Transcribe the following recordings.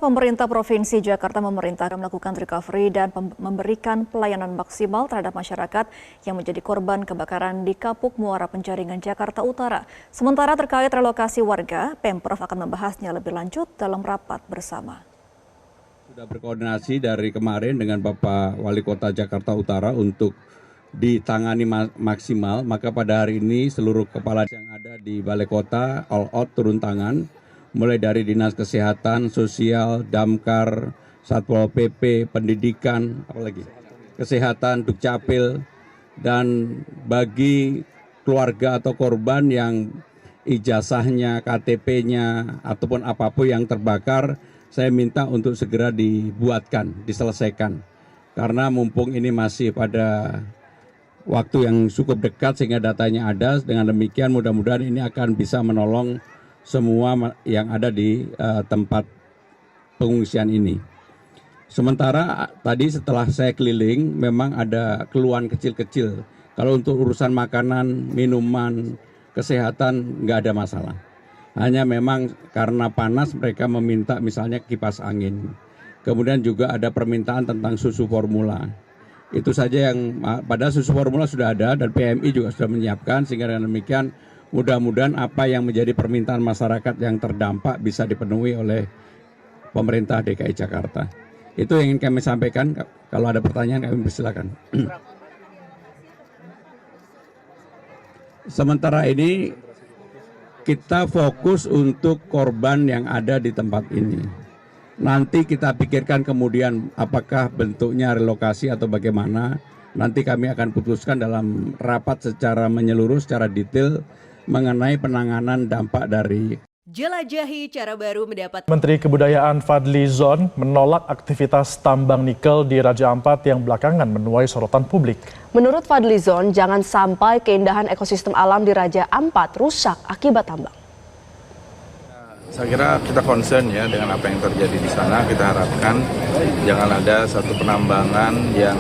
Pemerintah Provinsi Jakarta memerintahkan melakukan recovery dan memberikan pelayanan maksimal terhadap masyarakat yang menjadi korban kebakaran di Kapuk Muara Penjaringan, Jakarta Utara. Sementara terkait relokasi warga, Pemprov akan membahasnya lebih lanjut dalam rapat bersama. Sudah berkoordinasi dari kemarin dengan Bapak Wali Kota Jakarta Utara untuk ditangani maksimal, maka pada hari ini seluruh kepala yang ada di Balai Kota all out turun tangan, mulai dari Dinas Kesehatan, Sosial, Damkar, Satpol PP, Pendidikan, apalagi Kesehatan, Dukcapil, dan bagi keluarga atau korban yang ijazahnya, KTP-nya, ataupun apapun yang terbakar, saya minta untuk segera dibuatkan, diselesaikan. Karena mumpung ini masih pada waktu yang cukup dekat sehingga datanya ada, dengan demikian mudah-mudahan ini akan bisa menolong semua yang ada di tempat pengungsian ini. Sementara tadi setelah saya keliling memang ada keluhan kecil-kecil. Kalau untuk urusan makanan, minuman, kesehatan nggak ada masalah. Hanya memang karena panas mereka meminta misalnya kipas angin. Kemudian juga ada permintaan tentang susu formula. Itu saja yang pada susu formula sudah ada dan PMI juga sudah menyiapkan, sehingga dengan demikian mudah-mudahan apa yang menjadi permintaan masyarakat yang terdampak bisa dipenuhi oleh pemerintah DKI Jakarta. Itu yang ingin kami sampaikan. Kalau ada pertanyaan kami persilakan. Sementara ini kita fokus untuk korban yang ada di tempat ini. Nanti kita pikirkan kemudian apakah bentuknya relokasi atau bagaimana. Nanti kami akan putuskan dalam rapat secara menyeluruh, secara detail mengenai penanganan dampak dari. Jelajahi cara baru mendapat. Menteri Kebudayaan Fadly Zon menolak aktivitas tambang nikel di Raja Ampat yang belakangan menuai sorotan publik. Menurut Fadly Zon, jangan sampai keindahan ekosistem alam di Raja Ampat rusak akibat tambang. Saya kira kita concern ya dengan apa yang terjadi di sana. Kita harapkan jangan ada satu penambangan yang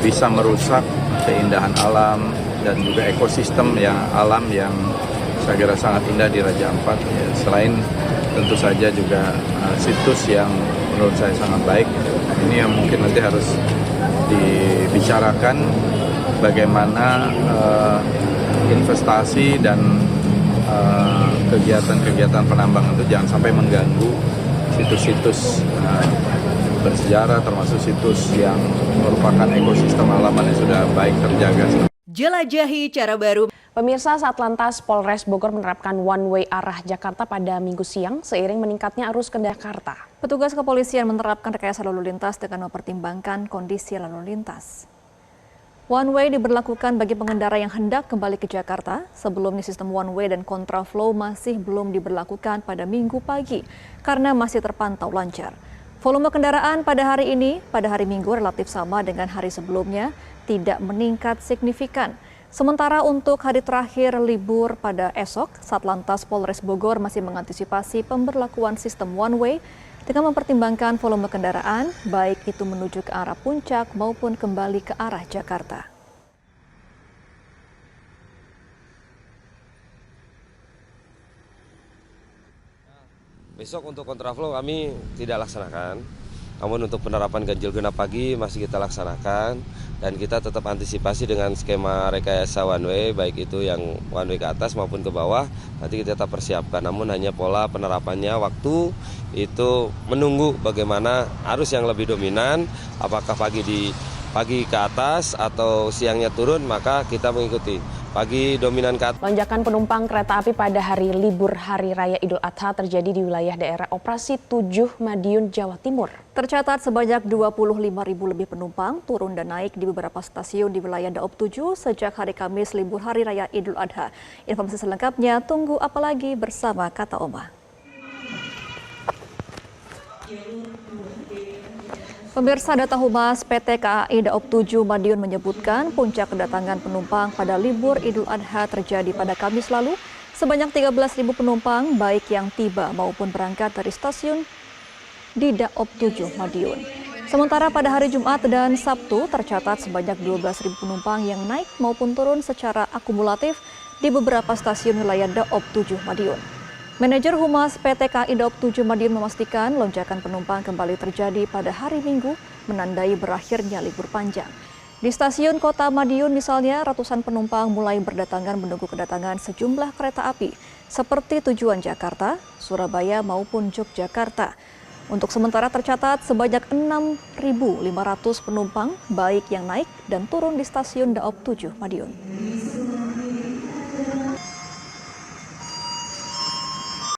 bisa merusak keindahan alam dan juga ekosistem yang alam yang saya kira sangat indah di Raja Ampat. Ya, selain tentu saja juga situs yang menurut saya sangat baik. Ini yang mungkin nanti harus dibicarakan bagaimana investasi dan kegiatan-kegiatan penambang itu jangan sampai mengganggu situs-situs bersejarah, termasuk situs yang merupakan ekosistem alam yang sudah baik terjaga. Jelajahi cara baru. Pemirsa, Satlantas Polres Bogor menerapkan one-way arah Jakarta pada Minggu siang seiring meningkatnya arus ke Jakarta. Petugas kepolisian menerapkan rekayasa lalu lintas dengan mempertimbangkan kondisi lalu lintas. One way diberlakukan bagi pengendara yang hendak kembali ke Jakarta. Sebelumnya sistem one way dan kontraflow masih belum diberlakukan pada Minggu pagi karena masih terpantau lancar. Volume kendaraan pada hari ini, pada hari Minggu relatif sama dengan hari sebelumnya, tidak meningkat signifikan. Sementara untuk hari terakhir libur pada esok, Satlantas Polres Bogor masih mengantisipasi pemberlakuan sistem one way dengan mempertimbangkan volume kendaraan, baik itu menuju ke arah puncak maupun kembali ke arah Jakarta. Besok untuk kontraflow kami tidak laksanakan, namun untuk penerapan ganjil genap pagi masih kita laksanakan dan kita tetap antisipasi dengan skema rekayasa one way, baik itu yang one way ke atas maupun ke bawah, nanti kita tetap persiapkan. Namun hanya pola penerapannya waktu itu menunggu bagaimana arus yang lebih dominan, apakah pagi ke atas atau siangnya turun, maka kita mengikuti. Pagi dominan ke atas. Lonjakan penumpang kereta api pada hari libur Hari Raya Idul Adha terjadi di wilayah daerah operasi 7 Madiun, Jawa Timur. Tercatat sebanyak 25.000 lebih penumpang turun dan naik di beberapa stasiun di wilayah Daob 7 sejak hari Kamis libur Hari Raya Idul Adha. Informasi selengkapnya tunggu apalagi bersama Kata Oma. Pemirsa, data Humas PT KAI Daob 7 Madiun menyebutkan puncak kedatangan penumpang pada libur Idul Adha terjadi pada Kamis lalu. Sebanyak 13.000 penumpang baik yang tiba maupun berangkat dari stasiun di Daob 7 Madiun. Sementara pada hari Jumat dan Sabtu tercatat sebanyak 12.000 penumpang yang naik maupun turun secara akumulatif di beberapa stasiun wilayah Daob 7 Madiun. Manajer Humas PT KAI Daob 7 Madiun memastikan lonjakan penumpang kembali terjadi pada hari Minggu menandai berakhirnya libur panjang. Di stasiun Kota Madiun misalnya, ratusan penumpang mulai berdatangan menunggu kedatangan sejumlah kereta api seperti tujuan Jakarta, Surabaya maupun Yogyakarta. Untuk sementara tercatat sebanyak 6.500 penumpang baik yang naik dan turun di stasiun Daob 7 Madiun.